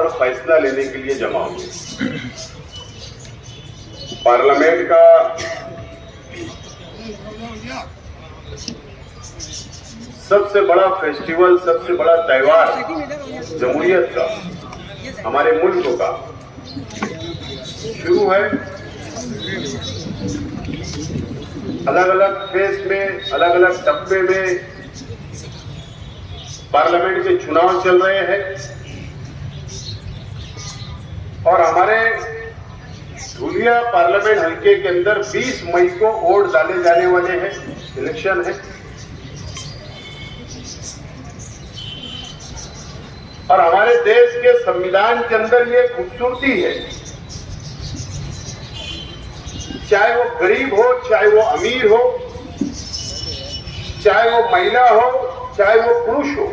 और फैसला लेने के लिए जमा हुए। पार्लियामेंट का सबसे बड़ा फेस्टिवल, सबसे बड़ा त्योहार जमहूरियत का, हमारे मुल्क का शुरू है। अलग अलग फेज में, अलग अलग टप्पे में पार्लियामेंट के चुनाव चल रहे हैं और हमारे धुलिया पार्लियामेंट हल्के के अंदर 20 मई को वोट डाले जाने वाले हैं। इलेक्शन है और हमारे देश के संविधान के अंदर ये खूबसूरती है, चाहे वो गरीब हो, चाहे वो अमीर हो, चाहे वो महिला हो, चाहे वो पुरुष हो,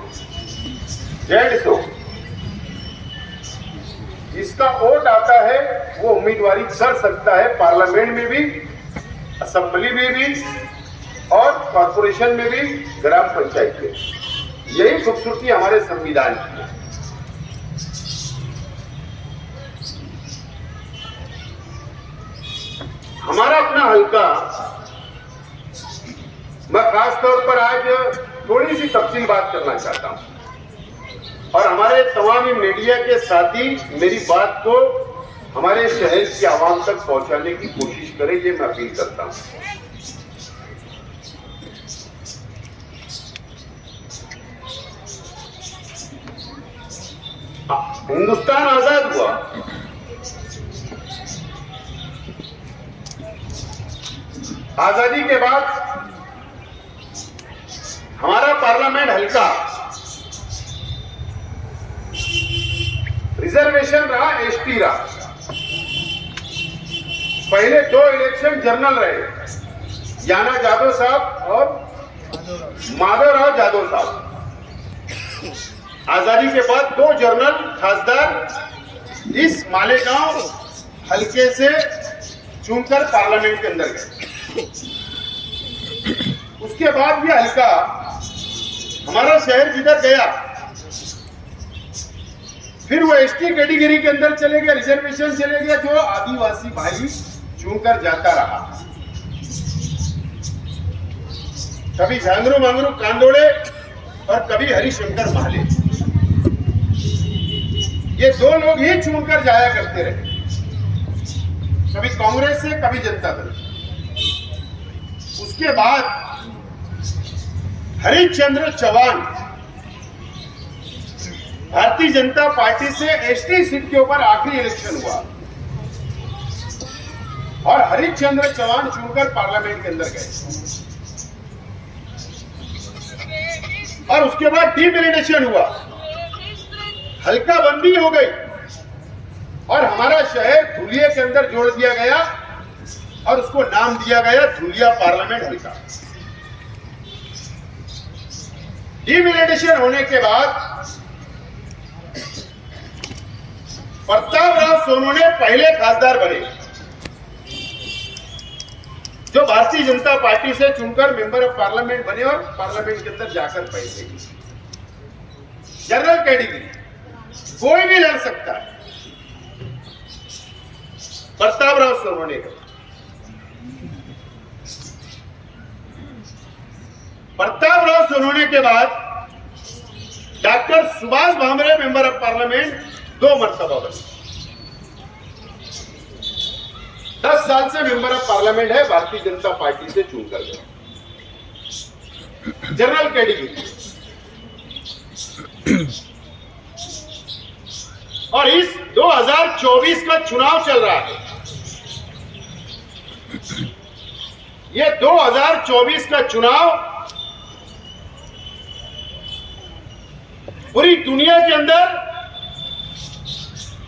जेंट्स हो, जिसका वोट आता है वो उम्मीदवारी कर सकता है पार्लियामेंट में भी, असेंबली में भी और कॉर्पोरेशन में भी, ग्राम पंचायत में। यही खूबसूरती हमारे संविधान की है। हमारा अपना हल्का, मैं खास तौर पर आज थोड़ी सी तफसील बात करना चाहता हूं और हमारे तमाम मीडिया के साथी मेरी बात को हमारे शहर की आवाम तक पहुंचाने की कोशिश करें, ये मैं अपील करता हूं। हिंदुस्तान आजाद हुआ, आजादी के बाद हमारा पार्लियामेंट हल्का रिजर्वेशन रहा, एसटी रहा। पहले 2 इलेक्शन जनरल रहे, याना जादव साहब और माधवराव जादव साहब। आजादी के बाद 2 जनरल खासदार इस मालेगांव हल्के से चुनकर पार्लियामेंट के अंदर गए। उसके बाद भी हल्का हमारा शहर जिधर गया, फिर वो एसटी कैटेगरी के अंदर चले गया, रिजर्वेशन चले गया, जो आदिवासी भाई चुनकर जाता रहा। कभी झांगरू मांगरू कांदोड़े और कभी हरिशंकर माले, ये 2 लोग ही चुनकर जाया करते रहे, कभी कांग्रेस से कभी जनता दल। उसके बाद हरिश्चंद्र चौहान भारतीय जनता पार्टी से एसटी सीट के ऊपर आखिरी इलेक्शन हुआ और हरिश्चंद्र चौहान चुनकर पार्लियामेंट के अंदर गए और उसके बाद डिमोनेटाइजेशन हुआ, हल्का बंदी हो गई और हमारा शहर धुलिया के अंदर जोड़ दिया गया और उसको नाम दिया गया धुलिया पार्लियामेंट हल्का। डिमोनेटाइजेशन होने के बाद प्रतापराव सोनवणे पहले खासदार बने, जो भारतीय जनता पार्टी से चुनकर मेंबर ऑफ पार्लियामेंट बने और पार्लियामेंट के अंदर जाकर बैठे। जनरल कैटेगरी कोई भी लड़ सकता है, प्रतापराव सोनवणे का। प्रतापराव सोनवणे के बाद doctor Subhash Bhamre member of parliament 2 मर्तबा बने। 10 साल से मेंबर ऑफ पार्लियामेंट है, भारतीय जनता पार्टी से चुनकर गए। जनरल कैटेगरी और इस 2024 का चुनाव चल रहा है। ये 2024 का चुनाव पूरी दुनिया के अंदर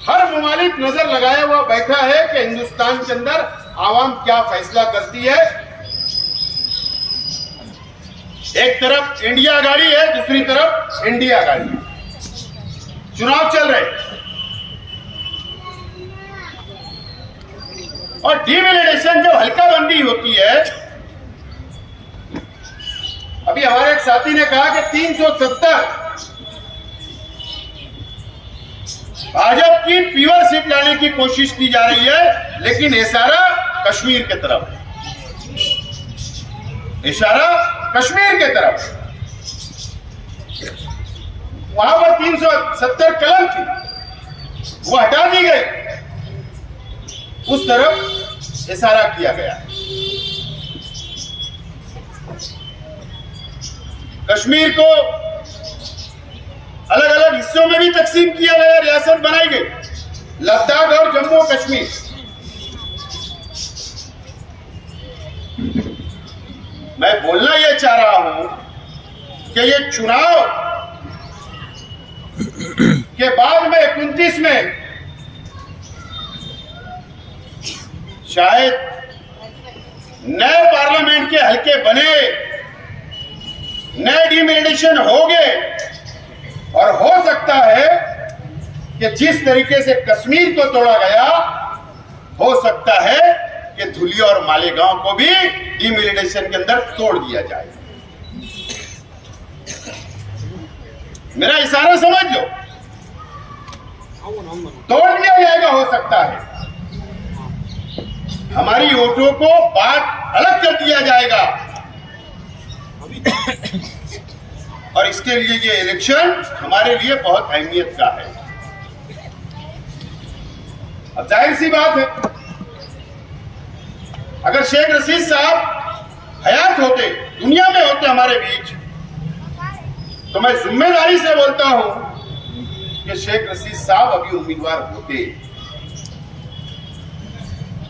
हर ममालिक नजर लगाया हुआ बैठा है कि हिंदुस्तान के अंदर आवाम क्या फैसला करती है। एक तरफ इंडिया गाड़ी है, दूसरी तरफ इंडिया गाड़ी। चुनाव चल रहे और डिमोनेटाइजेशन जो हल्का बंदी होती है, अभी हमारे एक साथी ने कहा कि 370 भाजपा की प्योर सीट लाने की कोशिश की जा रही है, लेकिन इशारा कश्मीर की तरफ, इशारा कश्मीर की तरफ। वहां पर 370 कलम थी, वो हटा दी गई, उस तरफ इशारा किया गया। कश्मीर को अलग अलग हिस्सों में भी तकसीम किया गया, रियासत बनाई गई, लद्दाख और जम्मू कश्मीर। मैं बोलना यह चाह रहा हूं कि ये चुनाव के बाद में 29 में शायद नए पार्लियामेंट के हलके बने, नए डिमिलिटेशन हो गए, और हो सकता है कि जिस तरीके से कश्मीर को तोड़ा गया, हो सकता है कि धुलिया और मालेगांव को भी डिमिलिटेशन के अंदर तोड़ दिया जाए। मेरा इशारा समझ लो, तोड़ दिया जाएगा, हो सकता है हमारी वोटों को बात अलग कर दिया जाएगा, और इसके लिए ये इलेक्शन हमारे लिए बहुत अहमियत का है। अब जाहिर सी बात है, अगर शेख रशीद साहब हयात होते, दुनिया में होते हमारे बीच, तो मैं जिम्मेदारी से बोलता हूं कि शेख रशीद साहब अभी उम्मीदवार होते,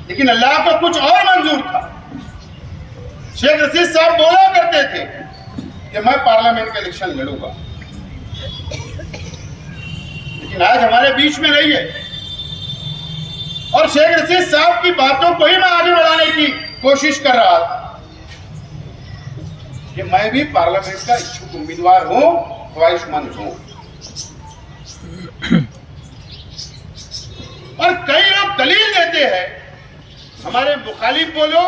लेकिन अल्लाह को कुछ और मंजूर था। शेख रशीद साहब बोला करते थे कि मैं पार्लियामेंट का इलेक्शन लड़ूंगा, लेकिन आज हमारे बीच में नहीं है, और शेख रशीद साहब की बातों को ही मैं आगे बढ़ाने की कोशिश कर रहा था कि मैं भी पार्लियामेंट का इच्छुक उम्मीदवार हूं, ख्वाहिशमंद हूं। और कई लोग दलील देते हैं, हमारे मुखालिफ बोलो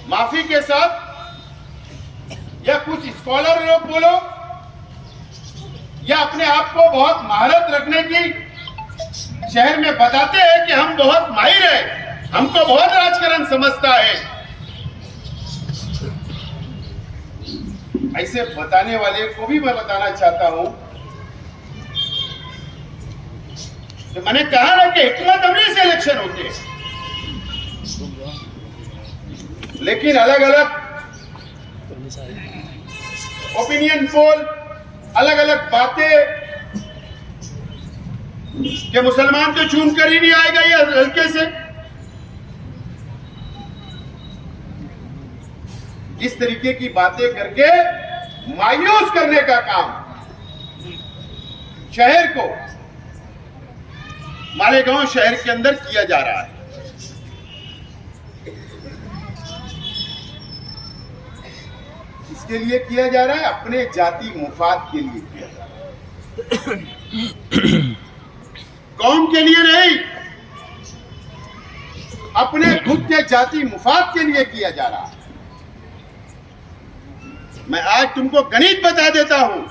माफी के साथ, या कुछ स्कॉलर लोग बोलो, या अपने आप को बहुत महारत रखने की शहर में बताते हैं कि हम बहुत माहिर हैं, हमको बहुत राजकारण समझता है। ऐसे बताने वाले को भी मैं बताना चाहता हूं कि मैंने कहा ना कि हिकमत अमली से इलेक्शन होते हैं, लेकिन अलग अलग ओपिनियन पोल, अलग अलग बातें कि मुसलमान तो चुन कर ही नहीं आएगा ये हल्के से, इस तरीके की बातें करके मायूस करने का काम शहर को, मालेगांव शहर के अंदर किया जा रहा है। इसके लिए किया जा रहा है, अपने जाति मुफाद के लिए किया जा रहा है, कौम के लिए नहीं, अपने खुद के जाति मुफाद के लिए किया जा रहा है। मैं आज तुमको गणित बता देता हूं,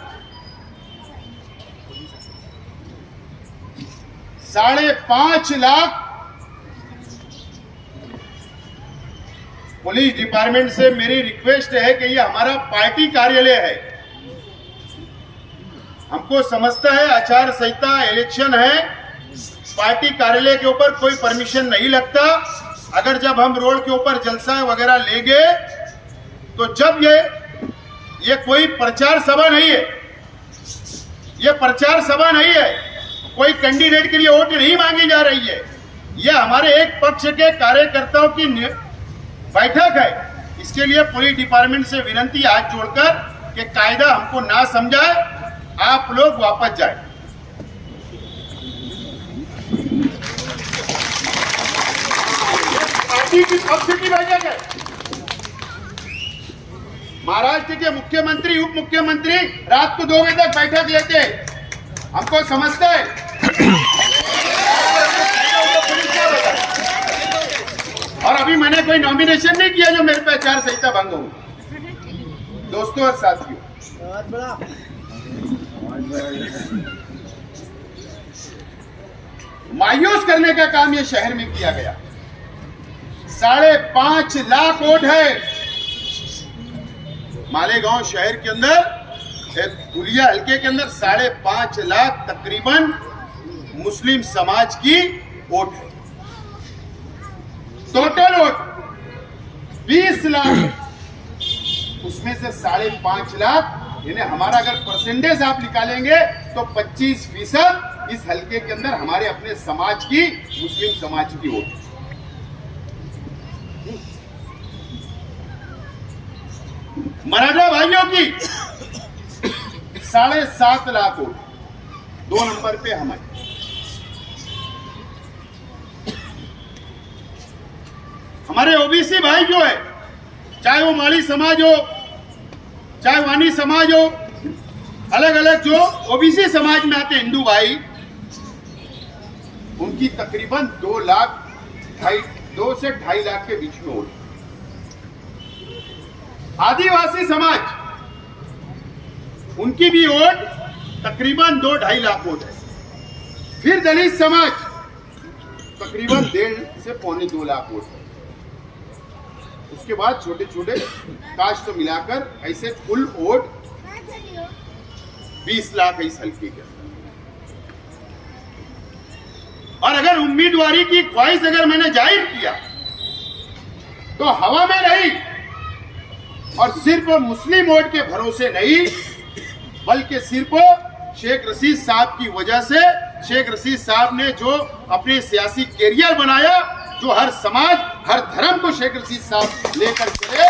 5.5 लाख पुलिस डिपार्टमेंट से मेरी रिक्वेस्ट है कि ये हमारा पार्टी कार्यालय है, हमको समझता है आचार संहिता, इलेक्शन है, पार्टी कार्यालय के ऊपर कोई परमिशन नहीं लगता। अगर जब हम रोड के ऊपर जलसा वगैरह लेंगे, तो जब ये कोई प्रचार सभा नहीं है, ये प्रचार सभा नहीं है, कोई कैंडिडेट के लिए वोट नहीं मांगी जा रही है, यह हमारे एक पक्ष के कार्यकर्ताओं की बैठक है। इसके लिए पुलिस डिपार्टमेंट से विनती हाथ जोड़कर कि कायदा हमको ना समझाए, आप लोग वापस जाए। पार्टी की पक्ष की बैठक है, महाराष्ट्र के मुख्यमंत्री, उप मुख्यमंत्री रात को 2 बजे तक बैठक लेते हैं, हमको समझता है। और अभी मैंने कोई नॉमिनेशन नहीं किया जो मेरे पे आचार संहिता भंग हो। दोस्तों और साथियों, मायूस करने का काम ये शहर में किया गया। 5.5 लाख वोट है मालेगांव शहर के अंदर, धुलिया हल्के के अंदर 5.5 लाख तकरीबन मुस्लिम समाज की वोट है। टोटल वोट 20 लाख, उसमें से 5.5 लाख, यानी हमारा अगर परसेंटेज आप निकालेंगे तो 25% इस हल्के के अंदर हमारे अपने समाज की, मुस्लिम समाज की वोट। मराठा भाइयों की 7.5 लाख वोट, 2 नंबर पे हमारे। हमारे ओबीसी भाई जो है, चाहे वो माली समाज हो, चाहे वानी समाज हो, अलग अलग जो ओबीसी समाज में आते हिंदू भाई, उनकी तकरीबन 2 से 2.5 लाख के बीच में वोट। आदिवासी समाज, उनकी भी वोट तकरीबन 2-2.5 लाख वोट है। फिर दलित समाज तकरीबन 1.5 से 2.25 लाख वोट है। उसके बाद छोटे छोटे कास्ट मिलाकर ऐसे कुल वोट 20 लाख है इस हल्के के अंदर। और अगर उम्मीदवारी की ख्वाहिश अगर मैंने जाहिर किया तो हवा में नहीं, और सिर्फ मुस्लिम वोट के भरोसे नहीं, बल्कि सिर्फ शेख रशीद साहब की वजह से, शेख रशीद साहब ने जो अपने सियासी कैरियर बनाया, जो हर समाज, हर धर्म को शेख रशीद साहब लेकर चले,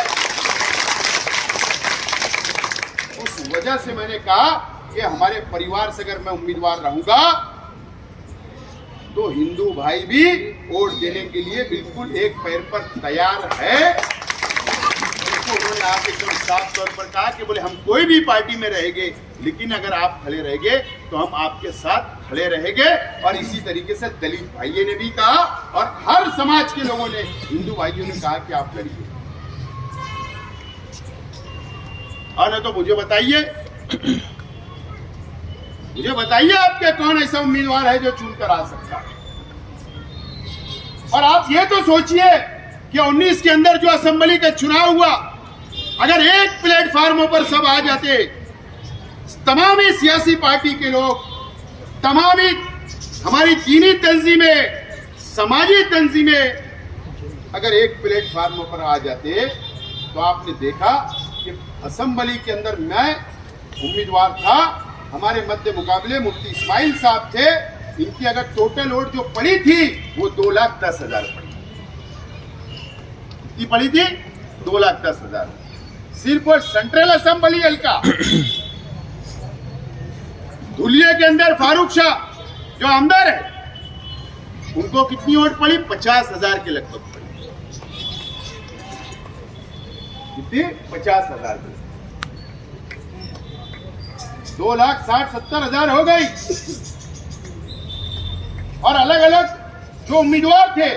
उस वजह से मैंने कहा कि हमारे परिवार से अगर मैं उम्मीदवार रहूंगा तो हिंदू भाई भी वोट देने के लिए बिल्कुल एक पैर पर तैयार है। तो उन्होंने आप एकदम साफ तौर पर कहा कि बोले हम कोई भी पार्टी में रहेंगे, लेकिन अगर आप खड़े रहेंगे तो हम आपके साथ खड़े रहेंगे। और इसी तरीके से दलित भाइयों ने भी कहा और हर समाज के लोगों ने, हिंदू भाइयों ने कहा कि आप लड़िए। और नहीं तो मुझे बताइए आपके कौन ऐसा उम्मीदवार है जो चुनकर आ सकता है। और आप ये तो सोचिए कि 19 के अंदर जो असेंबली का चुनाव हुआ, अगर एक प्लेटफार्मों पर सब आ जाते, तमाम ही सियासी पार्टी के लोग, तमाम ही हमारी दीनी तंजीमें, समाजी तंजीमें अगर एक प्लेटफार्मों पर आ जाते तो आपने देखा कि असेंबली के अंदर मैं उम्मीदवार था, हमारे मध्य मुकाबले मुफ्ती इस्माइल साहब थे, इनकी अगर टोटल वोट जो पड़ी थी वो 2,10,000 पड़ी। कितनी पड़ी थी? 2,10,000। सिर्फ और सेंट्रल असेंबली हल्का धुलिया के अंदर फारूक शाह जो आमदार है, उनको कितनी वोट पड़ी? 50,000 के लगभग पड़ी। कितनी? 50,000। 2,60,70,000 हो गई। और अलग अलग जो उम्मीदवार थे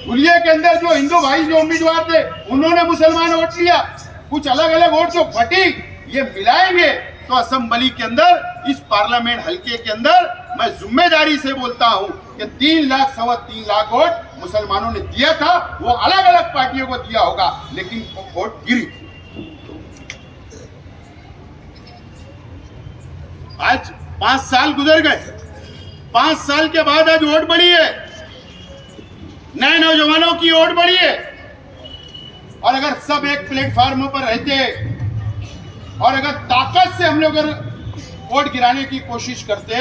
धुलिया के अंदर, जो हिंदू भाई जो उम्मीदवार थे, उन्होंने मुसलमान वोट लिया। कुछ अलग अलग वोट जो फटी, ये मिलाएंगे तो असेंबली के अंदर, इस पार्लियामेंट हल्के के अंदर मैं जिम्मेदारी से बोलता हूं कि 3 लाख 3.25 लाख वोट मुसलमानों ने दिया था। वो अलग अलग पार्टियों को दिया होगा, लेकिन वोट गिरी। आज 5 साल गुजर गए, 5 साल के बाद आज वोट बढ़ी है, नए नौजवानों की वोट बढ़ी है। और अगर सब एक प्लेटफार्मों पर रहते और अगर ताकत से हम लोग अगर वोट गिराने की कोशिश करते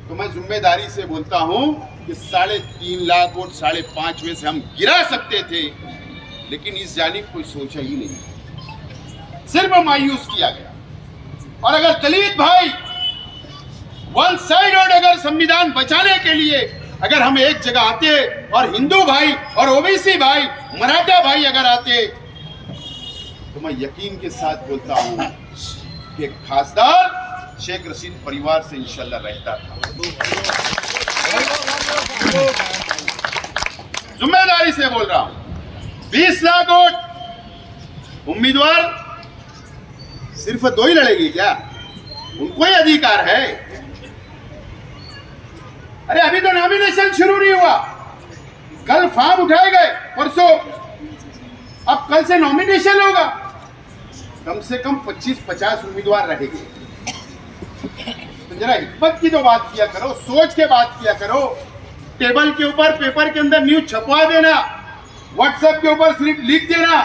तो मैं जिम्मेदारी से बोलता हूं कि 3.5 लाख वोट 5.5 में से हम गिरा सकते थे, लेकिन इस जानिब कोई सोचा ही नहीं, सिर्फ मायूस किया गया। और अगर दलित भाई वन साइड और अगर संविधान बचाने के लिए अगर हम एक जगह आते और हिंदू भाई और ओबीसी भाई, मराठा भाई अगर आते, तो मैं यकीन के साथ बोलता हूं कि खासदार शेख रशीद परिवार से इंशाल्लाह रहता था। जिम्मेदारी से बोल रहा हूं। 20 लाख वोट उम्मीदवार सिर्फ 2 ही लड़ेगी क्या? उनको ही अधिकार है। अरे अभी तो नॉमिनेशन शुरू नहीं हुआ, कल फॉर्म उठाए गए, परसों, अब कल से नॉमिनेशन होगा। कम से कम 25-50 उम्मीदवार रहेंगे। तो जरा हिम्मत की तो बात किया करो, सोच के बात किया करो। टेबल के ऊपर पेपर के अंदर न्यूज छपवा देना, व्हाट्सएप के ऊपर सिर्फ लिख देना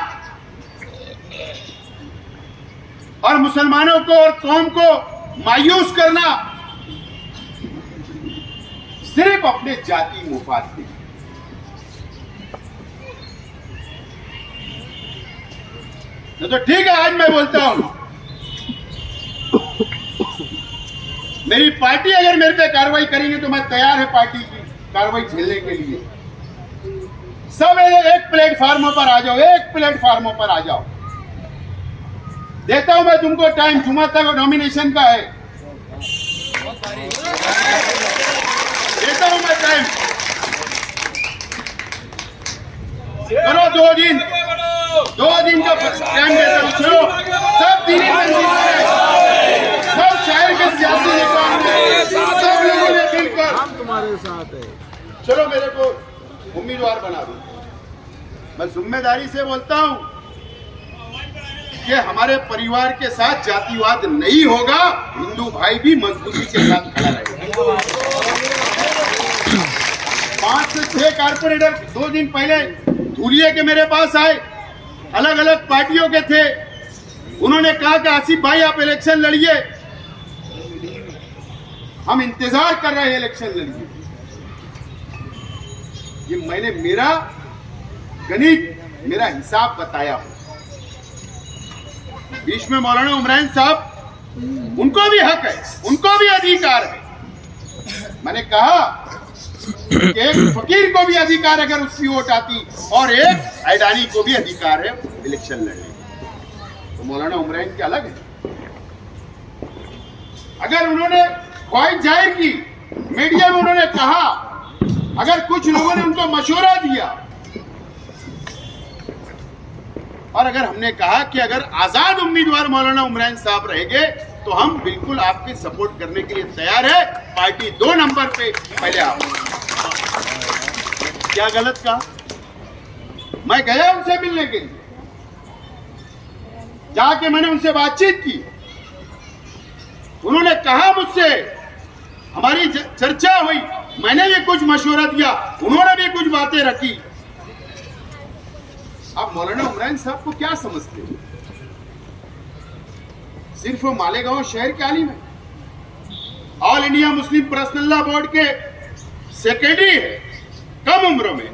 और मुसलमानों को और कौम को मायूस करना सिर्फ अपने जाति मुफाद के लिए। तो ठीक है, आज मैं बोलता हूं, मेरी पार्टी अगर मेरे पे कार्रवाई करेंगे तो मैं तैयार है पार्टी की कार्रवाई झेलने के लिए। सब एक प्लेटफार्मों पर आ जाओ, एक प्लेटफार्मों पर आ जाओ। देता हूं मैं तुमको टाइम, जुमा तक नॉमिनेशन का है, देता हूं मैं टाइम, करो 2 दिन, 2 दिन का टाइम देता हूं। चलो सब दीनी सब शहर के सियासी निकाम में सब लोगों ने मिलकर हम तुम्हारे साथ है, चलो मेरे को उम्मीदवार बना दो। मैं जिम्मेदारी से बोलता हूं कि हमारे परिवार के साथ जातिवाद नहीं होगा, हिंदू भाई भी मजबूती के साथ खड़ा रहेगा। 5 से 6 कारपोरेटर 2 दिन पहले धूलिया के मेरे पास आए, अलग अलग पार्टियों के थे। उन्होंने कहा कि आसिफ भाई आप इलेक्शन लड़िए, हम इंतजार कर रहे हैं इलेक्शन लड़िए। ये मैंने मेरा गणित, मेरा हिसाब बताया। बीच में मौलाना उमरान साहब, उनको भी हक है, उनको भी अधिकार है। मैंने कहा कि एक फकीर को भी अधिकार अगर उसकी वोट आती और एक अडानी को भी अधिकार है इलेक्शन लड़ने, तो मौलाना उमरान के अलग है। अगर उन्होंने ख्वाहिश जाहिर की, मीडिया में उन्होंने कहा, अगर कुछ लोगों ने उनको मशवरा दिया और अगर हमने कहा कि अगर आजाद उम्मीदवार मौलाना उमरान साहब रहेंगे तो हम बिल्कुल आपके सपोर्ट करने के लिए तैयार है, पार्टी 2 नंबर पे पहले आप। क्या गलत कहा? मैं गया उनसे मिलने के लिए, जाके मैंने उनसे बातचीत की, उन्होंने कहा मुझसे, हमारी चर्चा हुई, मैंने भी कुछ मशवरा दिया, उन्होंने भी कुछ बातें रखी। आप मौलाना उमरान साहब को क्या समझते हो? सिर्फ मालेगांव शहर के आलिम है, all India Muslim personal law board के सेक्रेटरी है, कम उम्र में।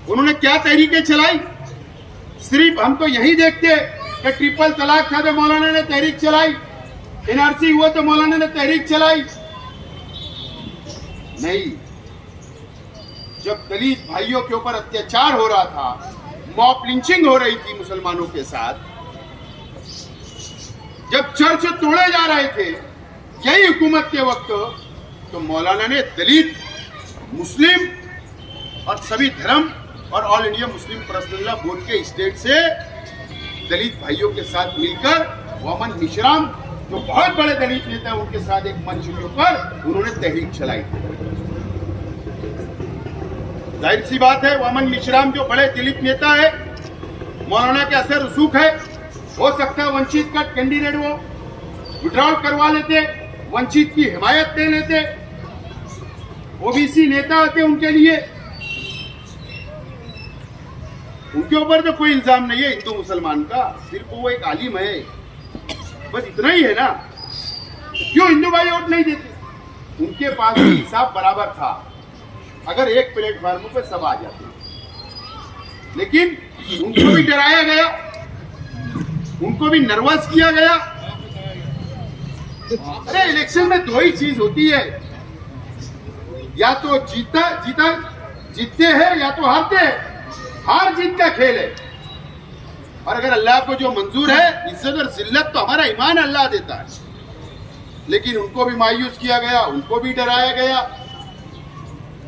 उन्होंने क्या तहरीकें चलाई? सिर्फ हम तो यही देखते कि ट्रिपल तलाक था तो मौलाना ने तहरीक चलाई, एनआरसी हुआ तो मौलाना ने तहरीक चलाई। नहीं, जब दलित भाइयों के ऊपर अत्याचार हो रहा था, मॉब लिंचिंग हो रही थी मुसलमानों के साथ, जब चर्च तोड़े जा रहे थे यही हुकूमत के वक्त, तो मौलाना ने दलित, मुस्लिम और सभी धर्म और all India Muslim personal law board के स्टेट से दलित भाइयों के साथ मिलकर वामन मिश्राम, जो बहुत बड़े दलित नेता हैं, उनके साथ एक मंच के ऊपर उन्होंने तहरीक चलाई। जाहिर सी बात है, वामन मिश्राम जो बड़े दलित नेता है, मौलाना के असर रसूख है, हो सकता है वंचित का कैंडिडेट वो विड्रॉल करवा लेते, वंचित की हिमायत दे लेते, ओबीसी नेता आते उनके लिए। उनके ऊपर तो कोई इल्जाम नहीं है हिंदू मुसलमान का, सिर्फ वो एक आलिम है, बस इतना ही है ना। क्यों हिंदू भाई वोट नहीं देते? उनके पास भी हिसाब बराबर था, अगर एक प्लेटफॉर्म पे सब आ जाते, लेकिन उनको भी डराया गया, उनको भी नर्वस किया गया। अरे इलेक्शन में 2 ही चीज होती है, या तो जीतते हैं या तो हारते हैं। हार जीत का खेल है, और अगर अल्लाह को जो मंजूर है, इज्जत और जिल्लत तो हमारा ईमान अल्लाह देता है। लेकिन उनको भी मायूस किया गया, उनको भी डराया गया,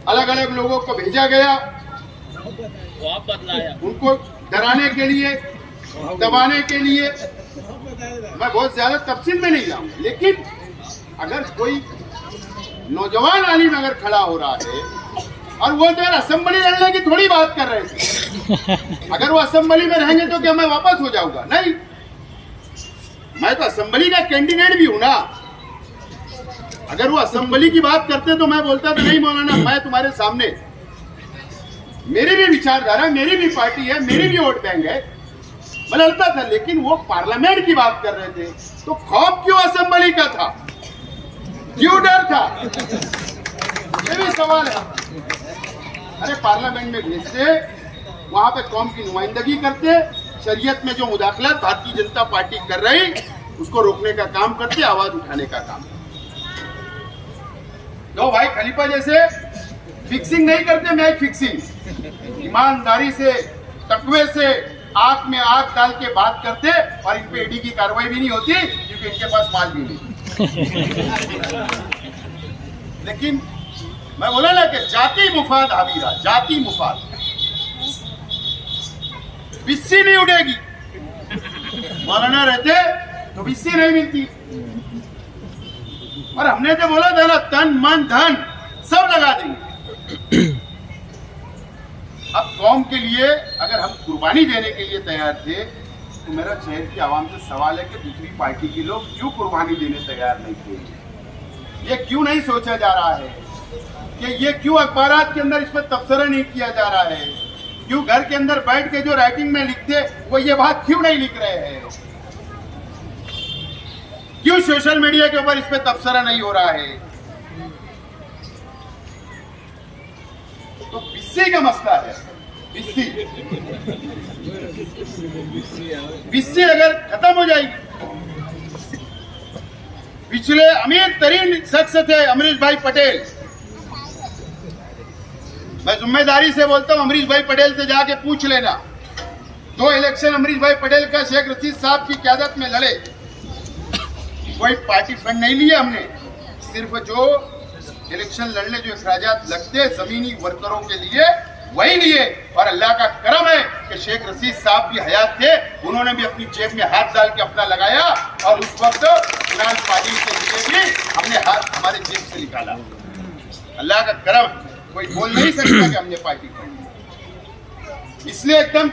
अलग अलग लोगों को भेजा गया, उनको डराने के लिए, दबाने के लिए। मैं बहुत ज्यादा तफसील में नहीं जाऊंगा, लेकिन अगर कोई नौजवान आलिम अगर खड़ा हो रहा है और वो जो है असेंबली लड़ने की थोड़ी बात कर रहे थे, अगर वो असेंबली में रहेंगे तो क्या मैं वापस हो जाऊंगा? नहीं, मैं तो असेंबली का कैंडिडेट भी हूं ना। अगर वो असेंबली की बात करते तो मैं बोलता था नहीं मौलाना, मैं तुम्हारे सामने, मेरी भी विचारधारा, मेरी भी पार्टी है, मेरी भी वोट बैंक है, मैं लड़ता था। लेकिन वो पार्लियामेंट की बात कर रहे थे तो खौफ क्यों असेंबली का था, क्यों डर था, ये भी सवाल है। अरे पार्लियामेंट में भेजते, वहां पे कौम की नुमाइंदगी करते, शरीयत में जो मुदाखलत भारतीय जनता पार्टी कर रही उसको रोकने का काम करते, आवाज उठाने का काम। तो भाई खलीफा जैसे फिक्सिंग नहीं करते, मैच फिक्सिंग, ईमानदारी से, तकवे से आंख में आंख डाल के बात करते, और इन पे ईडी की कार्रवाई भी नहीं होती क्योंकि इनके पास माल भी नहीं। लेकिन मैं बोला ना कि जाति मुफाद हावी रहा, जाति मुफाद, बिस्सी नहीं उड़ेगी। मौलाना रहते तो बिस्सी नहीं मिलती। और हमने तो बोला था ना, तन मन धन सब लगा देंगे। अब कौम के लिए अगर हम कुर्बानी देने के लिए तैयार थे तो मेरा शहर की आवाम से सवाल है कि दूसरी पार्टी के लोग क्यों कुर्बानी देने तैयार नहीं थे? ये क्यों नहीं सोचा जा रहा है कि ये क्यों अखबारात के अंदर इस पर तबसरा नहीं किया जा रहा है? क्यों घर के अंदर बैठ के जो राइटिंग में लिखते वो ये बात क्यों नहीं लिख रहे हैं? क्यों सोशल मीडिया के ऊपर इस पे तबसरा नहीं हो रहा है? तो बिस्सी का मसला है। बिस्सी अगर खत्म हो जाएगी, पिछले अमीर तरीन शख्स थे अमरीश भाई पटेल, मैं जिम्मेदारी से बोलता हूं, अमरीश भाई पटेल से जाके पूछ लेना। 2 इलेक्शन अमरीश भाई पटेल का शेख रशीद साहब की क़यादत में लड़े, कोई पार्टी फंड नहीं लिया हमने, सिर्फ जो इलेक्शन लड़ने जो अखराजात लगते जमीनी वर्करों के लिए वही लिए। और अल्लाह का करम है कि शेख रशीद साहब भी हयात थे, उन्होंने भी अपनी जेब में हाथ डाल के अपना लगाया, और उस वक्त फिनांस पार्टी के लिए भी हमने हाथ हमारे जेब से निकाला। अल्लाह का करम, कोई बोल नहीं सकता कि हमने पार्टी फंड। इसलिए एकदम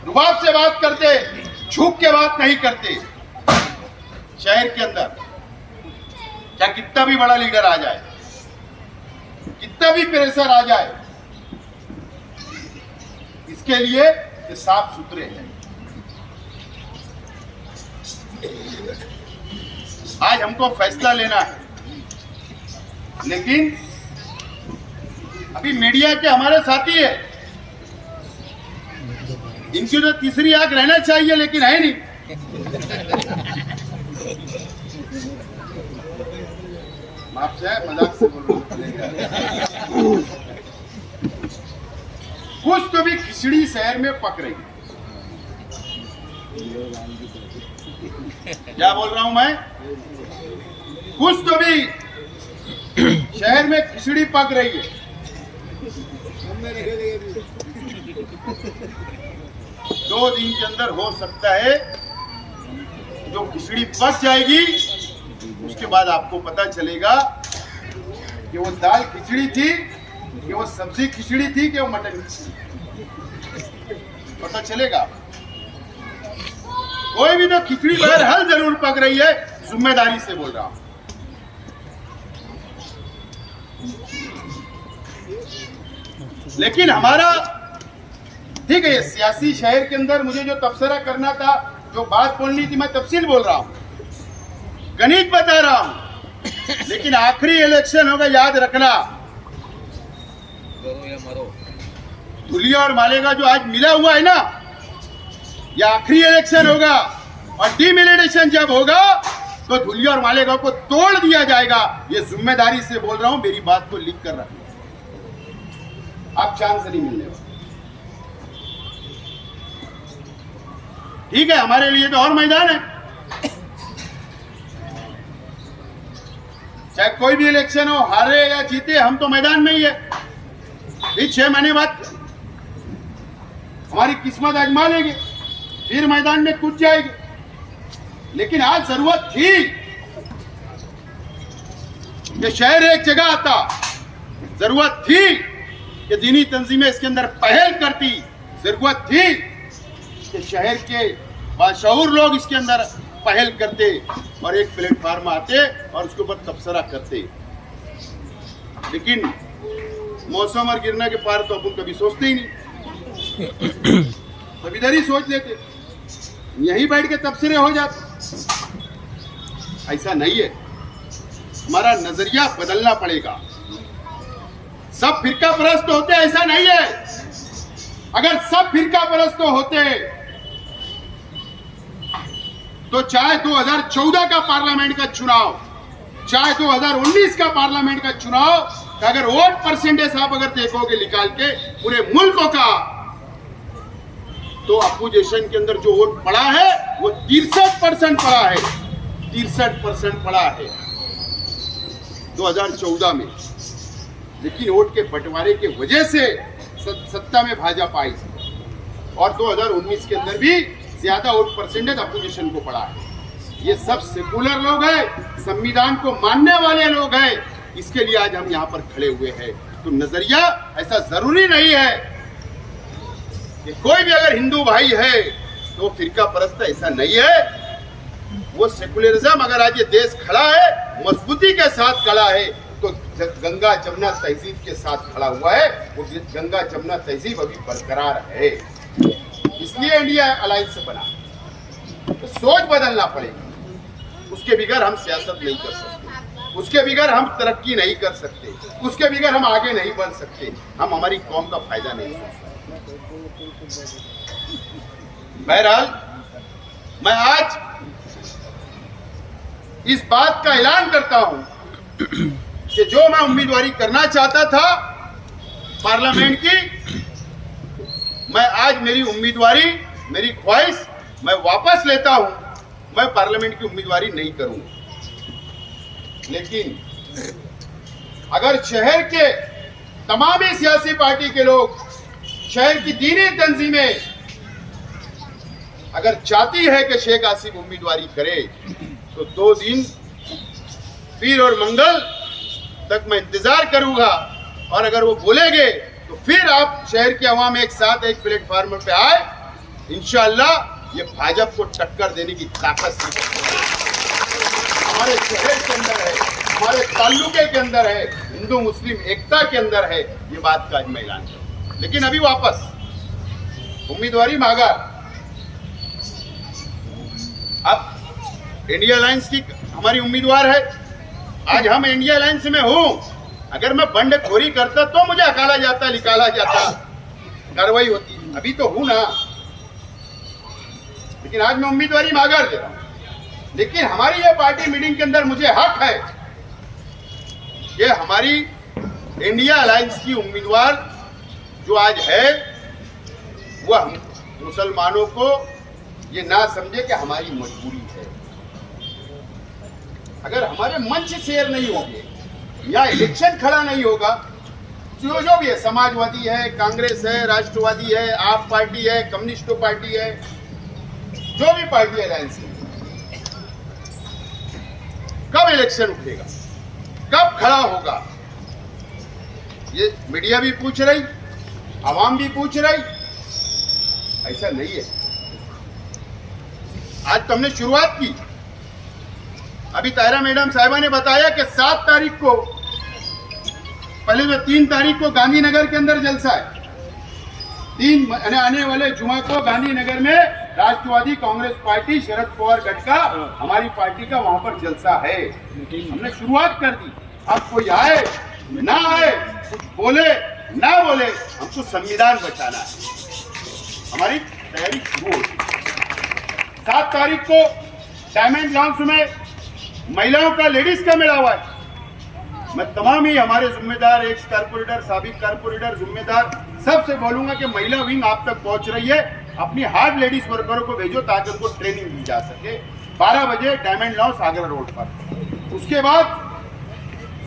रुबाब से बात करते, झुक के बात नहीं करते। शहर के अंदर क्या कितना भी बड़ा लीडर आ जाए, कितना भी प्रेशर आ जाए, इसके लिए ये साफ सुथरे हैं। आज हमको फैसला लेना है, लेकिन अभी मीडिया के हमारे साथी है, इनकी तो तीसरी आंख रहना चाहिए, लेकिन है नहीं। माफ से मजाक से बोल रहा हूं। कुछ तो भी खिचड़ी शहर में पक रही है। क्या बोल रहा हूं मैं? कुछ तो भी शहर में खिचड़ी पक रही है। 2 दिन के अंदर हो सकता है जो खिचड़ी पक जाएगी, उसके बाद आपको पता चलेगा कि वो दाल खिचड़ी थी, कि वो सब्जी खिचड़ी थी, कि वो मटन खिचड़ी, पता चलेगा। कोई भी तो खिचड़ी बहरहाल जरूर पक रही है, जिम्मेदारी से बोल रहा हूं। लेकिन हमारा ठीक है, ये सियासी शहर के अंदर मुझे जो तबसरा करना था, जो बात बोलनी थी, मैं तफसील बोल रहा हूं, गणित बता रहा हूं। लेकिन आखिरी इलेक्शन होगा, याद रखना, धुलिया और मालेगा जो आज मिला हुआ है ना, यह आखिरी इलेक्शन होगा। और डिमिलिटेशन जब होगा तो धुलिया और मालेगा को तोड़ दिया जाएगा। ये जिम्मेदारी से बोल रहा हूं, मेरी बात को लिख कर रखना, अब चांस नहीं मिलने वाला। ठीक है, हमारे लिए तो और मैदान है, चाहे कोई भी इलेक्शन हो, हारे या जीते, हम तो मैदान में ही है। 6 महीने बाद हमारी किस्मत आजमा लेंगे, फिर मैदान में कूद जाएंगे। लेकिन आज जरूरत थी कि शहर एक जगह आता, जरूरत थी कि दीनी तंजीमें इसके अंदर पहल करती, जरूरत थी कि शहर के बाशऊर लोग इसके अंदर पहल करते और एक प्लेटफार्म आते और उसके ऊपर तबसरा करते। लेकिन मौसम और गिरना के पार तो अपन कभी सोचते ही नहीं, कभी इधर ही सोच लेते, यहीं बैठ के तबसरे हो जाते। ऐसा नहीं है, हमारा नजरिया बदलना पड़ेगा। सब फिरका परस्त होते ऐसा नहीं है। अगर सब फिरका परस्त होते तो चाहे 2014 का पार्लियामेंट का चुनाव, चाहे 2019 का पार्लियामेंट का चुनाव का अगर वोट परसेंटेज आप अगर देखोगे निकाल के पूरे मुल्क का, तो अपोजिशन के अंदर जो वोट पड़ा है वो 63% पड़ा है, 63% पड़ा है 2014 में। लेकिन वोट के बंटवारे के वजह से सत्ता में भाजपा आई और 2019 के अंदर भी ज्यादा वोट परसेंटेज अपोजिशन को पड़ा है। ये सब सेकुलर लोग हैं, संविधान को मानने वाले लोग हैं, इसके लिए आज हम यहाँ पर खड़े हुए हैं। तो नजरिया ऐसा जरूरी नहीं है कि कोई भी अगर हिंदू भाई है तो फिरका परस्त, ऐसा नहीं है। वो सेकुलरिज्म अगर आज ये देश खड़ा है, मजबूती के साथ खड़ा है, तो गंगा जमुना तहजीब के साथ खड़ा हुआ है। वो गंगा जमुना तहजीब अभी बरकरार है, इसलिए इंडिया अलायंस बना। तो सोच बदलना पड़ेगा, उसके बगैर हम सियासत नहीं कर सकते, उसके बगैर हम तरक्की नहीं कर सकते, उसके बगैर हम आगे नहीं बढ़ सकते, हम हमारी कौम का फायदा नहीं सोच सकते। बहरहाल मैं आज इस बात का ऐलान करता हूं कि जो मैं उम्मीदवारी करना चाहता था पार्लियामेंट की, मैं आज मेरी उम्मीदवारी, मेरी ख्वाहिश मैं वापस लेता हूं। मैं पार्लियामेंट की उम्मीदवारी नहीं करूंगा। लेकिन अगर शहर के तमाम ही सियासी पार्टी के लोग, शहर की दीनी तंजीमें अगर चाहती है कि शेख आसिफ उम्मीदवारी करे, तो 2 दिन पीर और मंगल तक मैं इंतजार करूंगा। और अगर वो बोलेंगे तो फिर आप शहर के अवाम एक साथ एक प्लेटफार्म पे आए, इंशाअल्लाह ये भाजपा को टक्कर देने की ताकत हमारे शहर के अंदर है, हमारे ताल्लुके के अंदर है, हिंदू मुस्लिम एकता के अंदर है। ये बात का आज मैं ऐलान करूं। लेकिन अभी वापस उम्मीदवारी मांगा, अब इंडिया अलायंस की हमारी उम्मीदवार है। आज हम इंडिया अलायंस में हूं, अगर मैं बंडखोरी करता तो मुझे हकाला जाता, निकाला जाता, कार्रवाई होती। अभी तो हूं ना, लेकिन आज मैं उम्मीदवारी मांगा दे रहा हूं। लेकिन हमारी ये पार्टी मीटिंग के अंदर मुझे हक है कि हमारी इंडिया अलायंस की उम्मीदवार जो आज है, वह मुसलमानों को ये ना समझे कि हमारी मजबूरी है। अगर हमारे मंच शेयर नहीं होंगे या इलेक्शन खड़ा नहीं होगा, जो भी है, समाजवादी है, कांग्रेस है, राष्ट्रवादी है, आप पार्टी है, कम्युनिस्ट पार्टी है, जो भी पार्टी है अलायंस में, कब इलेक्शन उठेगा, कब खड़ा होगा, ये मीडिया भी पूछ रही, आवाम भी पूछ रही। ऐसा नहीं है। आज तो हमने शुरुआत की। अभी तायरा मैडम साहिबा ने बताया कि 7 तारीख को, पहले तो 3 तारीख को गांधीनगर के अंदर जलसा है। 3 आने वाले जुमा को गांधीनगर में राष्ट्रवादी कांग्रेस पार्टी, शरद पवार गठ का, हमारी पार्टी का वहां पर जलसा है। हमने शुरुआत कर दी। अब कोई आए ना आए, कुछ बोले ना बोले, हमको संविधान बचाना है। हमारी तैयारी शुरू होगी। 7 तारीख को डायमंड लॉन्च में महिलाओं का, लेडीज का मेला हुआ है। मैं तमाम ही हमारे जिम्मेदार, एक्स कारपोरेटर, साबिक कारपोरेटर, जिम्मेदार सबसे बोलूंगा कि महिला विंग आप तक पहुंच रही है। अपनी हार्ड लेडीज वर्करों को भेजो ताकि उनको ट्रेनिंग दी जा सके। 12 बजे डायमंड लॉन्च आगरा रोड पर। उसके बाद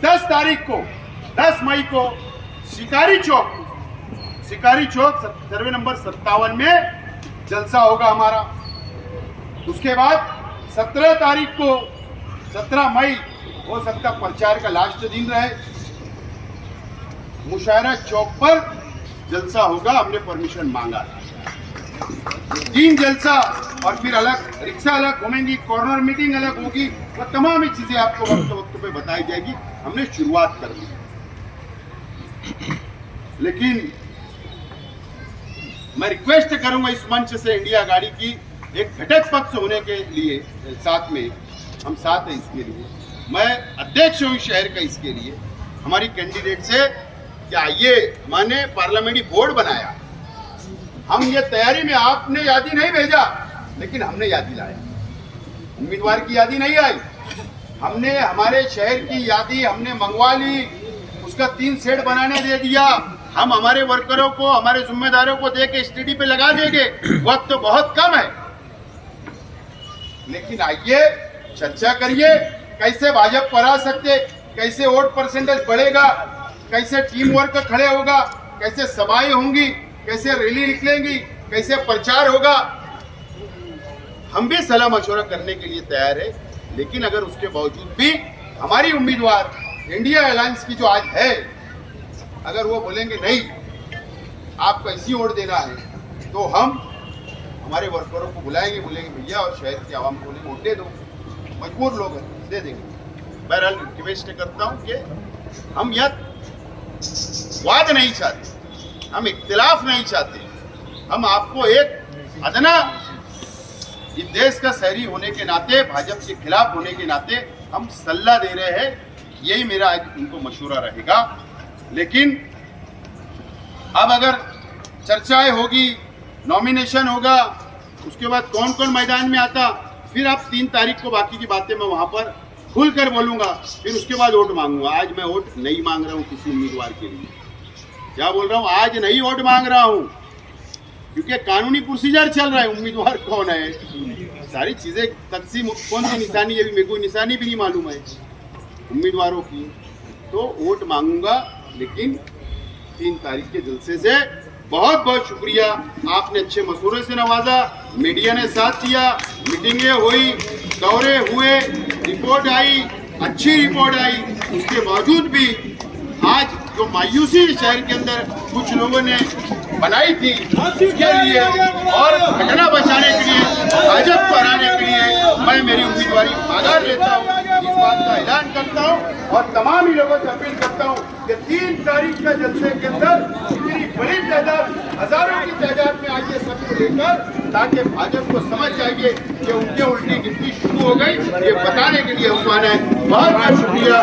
10 तारीख को, 10 मई को शिकारी चौक सर्वे नंबर 57 में जलसा होगा हमारा। उसके बाद 17 तारीख को, 17 मई हो सकता प्रचार का लास्ट दिन रहे, मुशायरा चौक पर जलसा होगा, हमने परमिशन मांगा। 3 जलसा और फिर अलग रिक्शा अलग घूमेंगी, कॉर्नर मीटिंग अलग होगी, वो तमाम ही चीजें आपको वक्त वक्त पे बताई जाएगी। हमने शुरुआत कर दी, लेकिन मैं रिक्वेस्ट करूंगा इस मंच से इंडिया गाड़ी की एक घटक पक्ष होने के लिए, साथ में हम साथ हैं इसके लिए। मैं अध्यक्ष हूँ शहर का इसके लिए, हमारी कैंडिडेट से कि आइए, मैंने पार्लियामेंट्री बोर्ड बनाया, हम ये तैयारी में, आपने यादी नहीं भेजा लेकिन हमने यादी लाया, उम्मीदवार की यादी नहीं आई, हमने हमारे शहर की यादी हमने मंगवा ली, उसका 3 सेट बनाने दे दिया, हम हमारे वर्करों को, हमारे जिम्मेदारों को दे के स्टडी पे लगा देंगे, वक्त तो बहुत कम है। लेकिन आइए चर्चा करिए, कैसे भाजपा पर आ सकते, कैसे वोट परसेंटेज बढ़ेगा, कैसे टीम वर्क खड़े होगा, कैसे सभाएं होंगी, कैसे रैली निकलेंगी, कैसे प्रचार होगा। हम भी सलाह मशवरा करने के लिए तैयार है, लेकिन अगर उसके बावजूद भी हमारी उम्मीदवार इंडिया अलायंस की जो आज है, अगर वो बोलेंगे नहीं आपको ऐसी वोट देना है, तो हम हमारे वर्करों को बुलाएंगे, बोलेंगे भैया और शहर की आवाम को वोट दे दो, मजबूर लोग हैं, दे देंगे। बहरहाल रिक्वेस्ट करता हूं कि हम यह वाद नहीं चाहते, हम इख्तिलाफ नहीं चाहते, हम आपको एक अदना इस देश का शहरी होने के नाते, भाजपा के खिलाफ होने के नाते हम सलाह दे रहे हैं। यही मेरा आज उनको मशवरा रहेगा। लेकिन अब अगर चर्चाएं होगी, नॉमिनेशन होगा, उसके बाद कौन कौन मैदान में आता, फिर आप 3 तारीख को बाकी की बातें मैं वहां पर खुलकर बोलूंगा, फिर उसके बाद वोट मांगूंगा। आज मैं वोट नहीं मांग रहा हूं किसी उम्मीदवार के लिए, क्या बोल रहा हूं, आज नहीं वोट मांग रहा हूं, क्योंकि कानूनी प्रोसीजर चल रहा है, उम्मीदवार कौन है, सारी चीजें तकसीम, कौन सी निशानी है, मेरे को निशानी भी नहीं मालूम है उम्मीदवारों की, तो वोट मांगूंगा। लेकिन 3 तारीख के जलसे से बहुत बहुत शुक्रिया, आपने अच्छे मशवरे से नवाजा, मीडिया ने साथ दिया, मीटिंगें हुई, दौरे हुए, रिपोर्ट आई, अच्छी रिपोर्ट आई, उसके बावजूद भी आज जो मायूसी शहर के अंदर कुछ लोगों ने बनाई थी, उसके लिए और घटना बचाने के लिए, भाजपा को हराने के लिए मैं मेरी उम्मीदवारी मांग लेता हूँ, इस बात का ऐलान करता हूँ और तमाम ही लोगों से अपील करता हूँ कि 3 तारीख का जलसे के अंदर इतनी बड़ी तादाद, हजारों की तादाद में आइए सबको लेकर, ताकि भाजपा को समझ जाइए कि उनके उल्टी गिनती शुरू हो गई, ये बताने के लिए हम आना है। बहुत बहुत शुक्रिया।